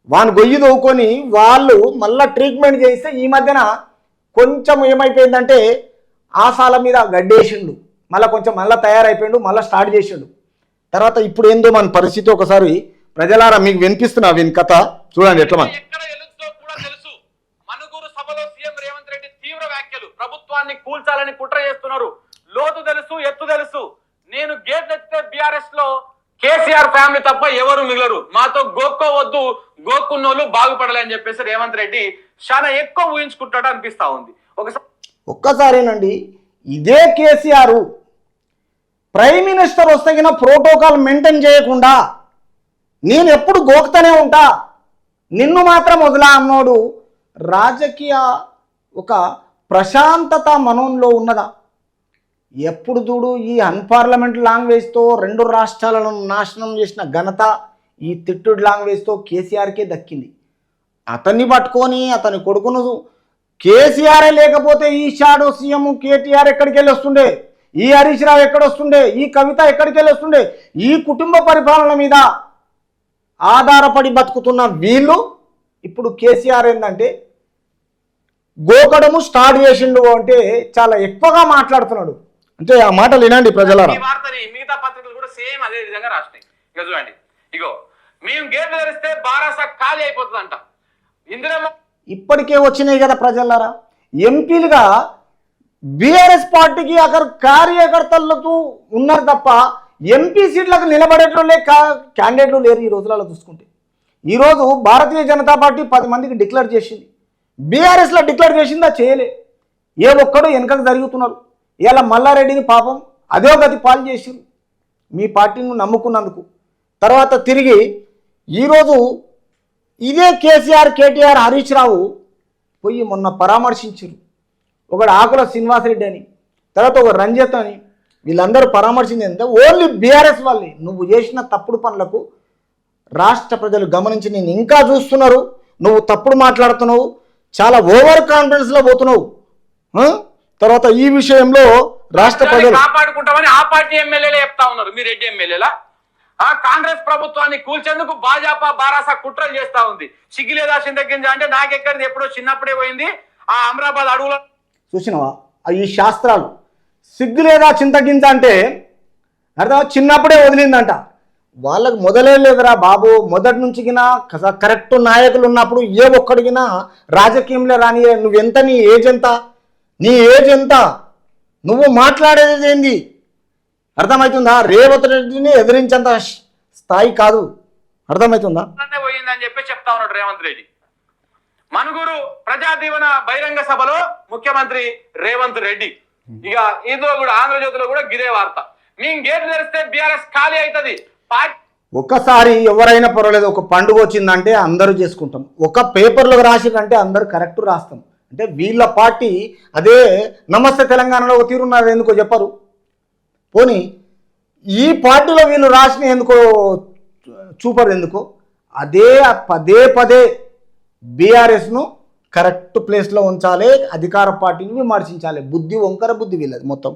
వాని గొయ్యి తవ్వుకొని వాళ్ళు మళ్ళీ ట్రీట్మెంట్ చేస్తే ఈ మధ్యన కొంచెం ఏమైపోయిందంటే ఆసాల మీద గడ్డేసిండు, మళ్ళీ కొంచెం మళ్ళీ తయారైపోయిండు, మళ్ళీ స్టార్ట్ చేసిండు. తర్వాత ఇప్పుడు ఏందో మన పరిస్థితి ఒకసారి ప్రజలారా మీకు వినిపిస్తున్నా వీని కథ చూడండి ఎట్లా. మనుగురు సభలో సీఎం రేవంత్ రెడ్డి తీవ్ర వ్యాఖ్యలు, ప్రభుత్వాన్ని కూల్చాలని కుట్ర చేస్తున్నారు, లోతు తెలుసు ఎత్తు తెలుసు, నేను గేట్లు ఎత్తితే బీఆర్ఎస్ లో కేసీఆర్ ఫ్యామిలీ తప్ప ఎవరు మిగలరు, మాతో గోక్కోవద్దు, గోక్కున్నోళ్ళు బాగుపడాలి అని చెప్పేసి రేవంత్ రెడ్డి చాలా ఎక్కువ ఊహించుకుంటాడు అనిపిస్తా ఉంది. ఒక్కసారేనండి ఇదే కేసీఆర్ ప్రైమ్ మినిస్టర్ వస్తగిన ప్రోటోకాల్ మెయింటైన్ చేయకుండా నేను ఎప్పుడు గోకుతూనే ఉంటా, నిన్ను మాత్రం వదిలా అన్నోడు రాజకీయ ఒక ప్రశాంతత మనోన్లో ఉన్నదా? ఎప్పుడు చూడు ఈ అన్పార్లమెంట్ లాంగ్వేజ్తో 2 రాష్ట్రాలను నాశనం చేసిన ఘనత ఈ తిట్టుడు లాంగ్వేజ్తో కేసీఆర్కే దక్కింది. అతన్ని పట్టుకొని అతని కొడుకును కేసీఆరే లేకపోతే ఈ షాడో సీఎం కేటీఆర్ ఎక్కడికి వెళ్ళి వస్తుండే, ఈ హరీష్ రావు ఎక్కడొస్తుండే, ఈ కవిత ఎక్కడికి వెళ్ళి వస్తుండే, ఈ కుటుంబ పరిపాలన మీద ఆధారపడి బతుకుతున్న వీళ్ళు ఇప్పుడు కేసీఆర్ ఏంటంటే గోకడము స్టార్ట్ చేసిండు అంటే చాలా ఎక్కువగా మాట్లాడుతున్నాడు. అంటే ఆ మాటలు వినండి ప్రజలారా. ఈ వార్తని మిగతా పత్రికలు కూడా సేమ్ అదే విధంగా రాసినాయి. ఇక చూడండి, ఇగో మేము గేట్లు తెరిస్తే బారాసా ఖాళీ అయిపోతుందంట. ఇందులో ఇప్పటికే వచ్చినాయి కదా ప్రజలారా, ఎంపీలుగా బీఆర్ఎస్ పార్టీకి అక్కడ కార్యకర్తలతో ఉన్నారు తప్ప ఎంపీ సీట్లకు నిలబడేటోళ్ళే క్యాండిడేట్లు లేరు ఈ రోజులలో చూసుకుంటే. ఈరోజు భారతీయ జనతా పార్టీ 10 మందికి డిక్లేర్ చేసింది, బీఆర్ఎస్లో డిక్లేర్ చేసిందా? చేయలే. ఏ ఒక్కడు వెనకకు జరుగుతున్నారు. ఇలా మల్లారెడ్డిని పాపం అదే గతి పాలు చేసిరు మీ పార్టీని నమ్ముకున్నందుకు. తర్వాత తిరిగి ఈరోజు ఇదే కేసీఆర్ కేటీఆర్ హరీష్ రావు పోయి మొన్న పరామర్శించారు. ఒకడు ఆకుల శ్రీనివాసరెడ్డి అని, తర్వాత ఒక రంజిత్ అని, వీళ్ళందరూ పరామర్శించింది అంటే ఓన్లీ బీఆర్ఎస్ వాళ్ళని. నువ్వు చేసిన తప్పుడు పనులకు రాష్ట్ర ప్రజలు గమనించి నేను ఇంకా చూస్తున్నారు, నువ్వు తప్పుడు మాట్లాడుతున్నావు, చాలా ఓవర్ కాన్ఫిడెన్స్లో పోతున్నావు. తర్వాత ఈ విషయంలో రాష్ట్ర ప్రజలు కాపాడుకుంటామని ఆ పార్టీ ఎమ్మెల్యేలే చెప్తా ఉన్నారు. మీ రెడ్డి ఎమ్మెల్యేలా కాంగ్రెస్ ప్రభుత్వాన్ని కూల్చేందుకు భాజపా బారాసా కుట్రలు చేస్తా ఉంది. సిగ్గులేదా చింతగింజ అంటే నాకెక్కడిది, ఎప్పుడో చిన్నప్పుడే పోయింది ఆ అమరాబాద్ అడవులో. చూసినవా ఈ శాస్త్రాలు? సిగ్గులేదా చింతగింజ అంటే అర్థం చిన్నప్పుడే వదిలిందంట. వాళ్ళకు మొదలే లేదురా బాబు. మొదటి నుంచి గినా కరెక్ట్ నాయకులు ఉన్నప్పుడు ఏ ఒక్కడిగినా రాజకీయంలో రాని. నువ్వెంత, నీ ఏజ్ ఎంత, నీ ఏజ్ ఎంత, నువ్వు మాట్లాడేది ఏంది అర్థమవుతుందా? రేవంత్ రెడ్డిని ఎదిరించేంత స్థాయి కాదు, అర్థమవుతుందా? పోయిందని చెప్పి చెప్తా ఉన్నాడు రేవంత్ రెడ్డి. మనుగురు ప్రజా దీవెన బహిరంగ సభలో ముఖ్యమంత్రి రేవంత్ రెడ్డి. ఇక ఇందులో కూడా ఆంధ్రజ్యోతిలో కూడా గిదే వార్త, మేము గేట్లు తెరిస్తే బీఆర్ఎస్ ఖాళీ అవుతుంది. ఒక్కసారి ఎవరైనా పర్వాలేదు, ఒక పండుగ వచ్చిందంటే అందరూ చేసుకుంటాం, ఒక పేపర్లో రాసిరంటే అందరూ కరెక్ట్ రాస్తాం. అంటే వీళ్ళ పార్టీ అదే నమస్తే తెలంగాణలో ఒక తీరున్నారు, ఎందుకో చెప్పరు. పోనీ ఈ పార్టీలో వీళ్ళు రాసిన ఎందుకో చూపరు, ఎందుకో. అదే పదే బీఆర్ఎస్ను కరెక్ట్ ప్లేస్లో ఉంచాలి, అధికార పార్టీని విమర్శించాలి. బుద్ధి వంకర బుద్ధి వీళ్ళది మొత్తం.